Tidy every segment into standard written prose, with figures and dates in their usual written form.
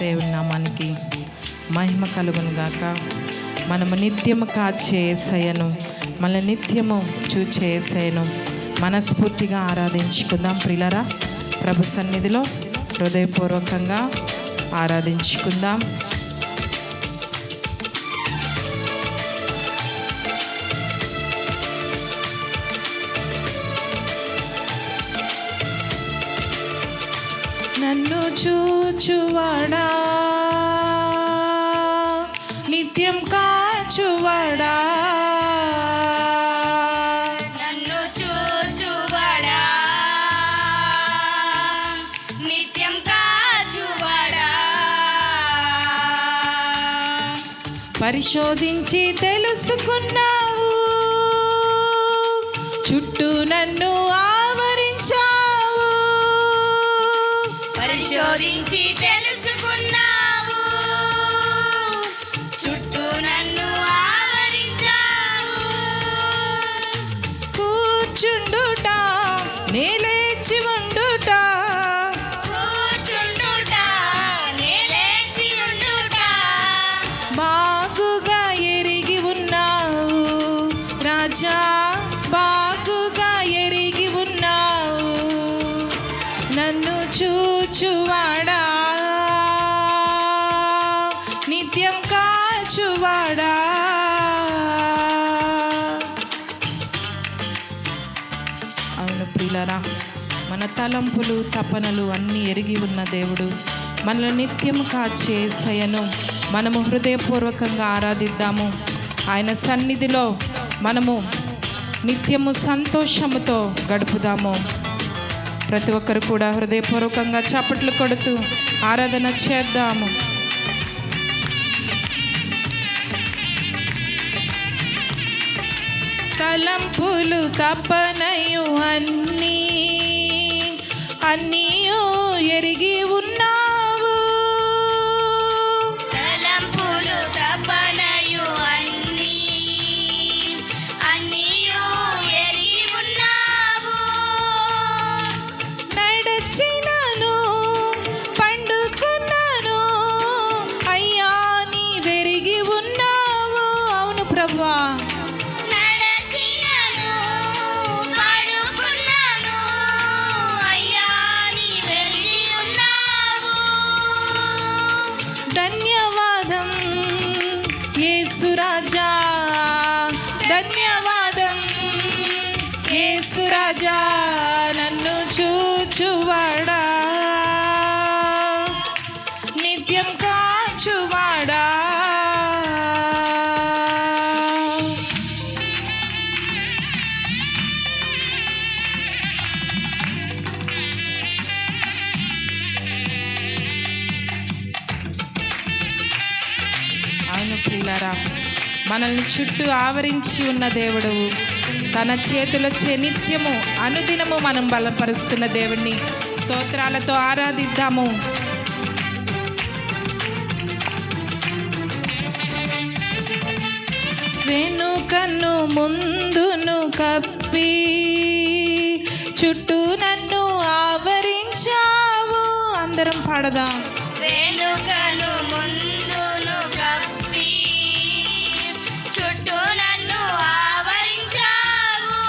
దేవుని నామానికి మహిమ కలుగును గాక. మనము నిత్యము కాచే యేసయ్యను, మన నిత్యము చూచే యేసయ్యను మనస్ఫూర్తిగా ఆరాధించుకుందాం. ప్రియులారా, ప్రభు సన్నిధిలో హృదయపూర్వకంగా ఆరాధించుకుందాం. నన్ను చూచువాడా, నిత్యం కాచువాడా, నన్ను చూచువాడా, నిత్యం కాచువాడా, పరిశోధించి తెలుసుకున్నావు, చుట్టూ నన్ను ఆవరించావు. పరిశోధించి తెలుసుకున్నావు, చుట్టూ నన్ను ఆవరించావు. కూర్చుండుట, నే లేచి ఉండుట, కూర్చుండుట, నే లేచి ఉండుట, బాగుగా ఎరిగి ఉన్నావు రాజా, బాగుగా ఎరిగి ఉన్నావు. నన్ను చూచువాడా, నిత్యం కాచువాడా. అవును ప్రియులారా, మన తలంపులు తపనలు అన్నీ ఎరిగి ఉన్న దేవుడు మనల్ని నిత్యము కాచే యేసయ్యను మనము హృదయపూర్వకంగా ఆరాధిద్దాము. ఆయన సన్నిధిలో మనము నిత్యము సంతోషముతో గడుపుదాము. ప్రతి ఒక్కరు కూడా హృదయపూర్వకంగా చప్పట్లు కొడుతూ ఆరాధన చేద్దాము. తలంపులు తపనయు అన్నీయు ఎరిగి ఉన్నావు, తలంపులు తపనయు అన్నీయు ఎరిగి ఉన్నావు. నడచినను పండుకున్నాను అయ్యా నీ వెరిగి ఉన్నావు. అవును ప్రభువా, నడచినను పడుకున్నాను అయ్యా నీ వెలిగి ఉన్నావు. ధన్యవాదం యేసు రాజా, ధన్యవాదం యేసు రాజా. నన్ను చూచువాడా, నిత్యం కాచువాడా. అవును ప్రియులారా, మనల్ని చుట్టూ ఆవరించి ఉన్న దేవుడు తన చేతులచే నిత్యము అనుదినము మనం బలపరుస్తున్న దేవుణ్ణి స్తోత్రాలతో ఆరాధిద్దాము. వెనుకన్ను ముందును కప్పి చుట్టూ నన్ను ఆవరించావు. అందరం పాడదాం. వెనుకను ముందును కప్పి చుట్టూ నన్ను ఆవరించావు.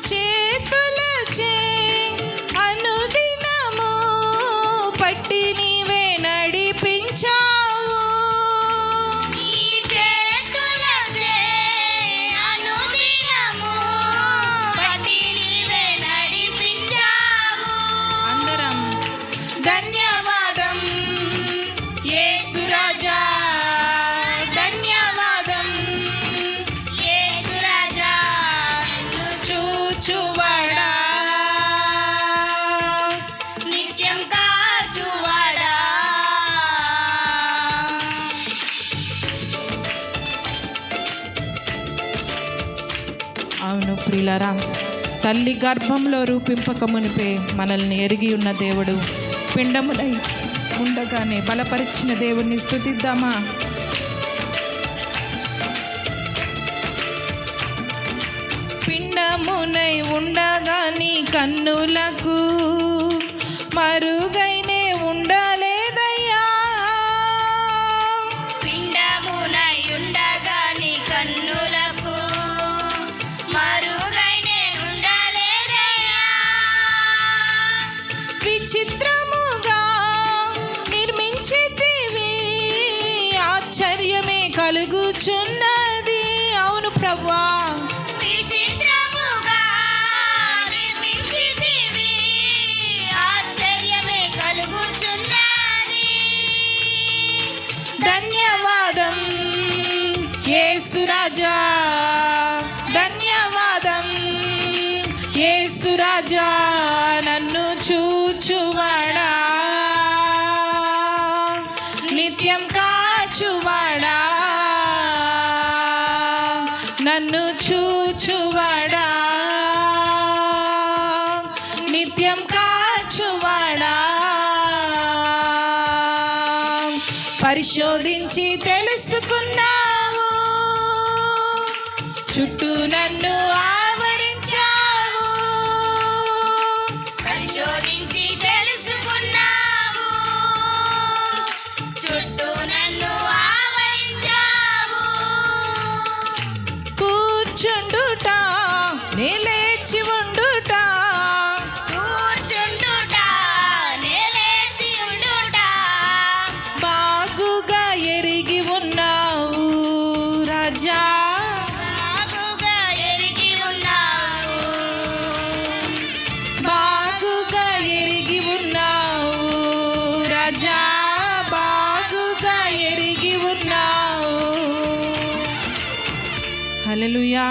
చేతులచే అనుదినము పట్టి నీవే నడిపించావు. నీ చేతులచే అనుదినము పట్టి నీవే నడిపించావు. అందరం ధన్యవాదం యేసు రాజా, ధన్యవాదం యేసు రాజా, నిన్ను చూచువాడా, నిత్యం కాచువాడా. అవును ప్రియులారా, తల్లి గర్భంలో రూపింపక మునిపే మనల్ని ఎరిగి ఉన్న దేవుడు పిండములై ఉండగానే బలపరిచిన దేవుణ్ణి స్తుతిద్దామా. పిండమునై ఉండగా నీ కన్నులకు మరుగైనే ఉండలేదా? విచిత్రముగా నిర్మించితివి, ఆశ్చర్యమే కలుగుచున్నది. అవును ప్రభువా, విచిత్రముగా నిర్మించితివి, ఆశ్చర్యమే కలుగుచున్నది. ధన్యవాదం యేసురాజా, ధన్యవాదం యేసురాజా, నన్ను చూచువాడా, నిత్యం కాచువాడా, నన్ను చూచువాడా, నిత్యం కాచువాడా. పరిశోధించి తెలుసుకున్నావు, చుట్టూ నన్ను ఆవరించావు. పరిశోధించి తెలుసుకున్నావు, చుట్టూ నన్ను ఆవరించావు. కూర్చుండుట నే లేచి ఉండుట, కూర్చుండుట నే లేచి ఉండుట, బాగుగా ఎరిగి ఉన్నావు రాజా, బాగుగా ఎరిగి ఉన్నావు. బాగుగా ఎరిగి ఉన్నావు రాజా, బాగుగా ఎరిగి ఉన్నావు. హల్లెలూయా.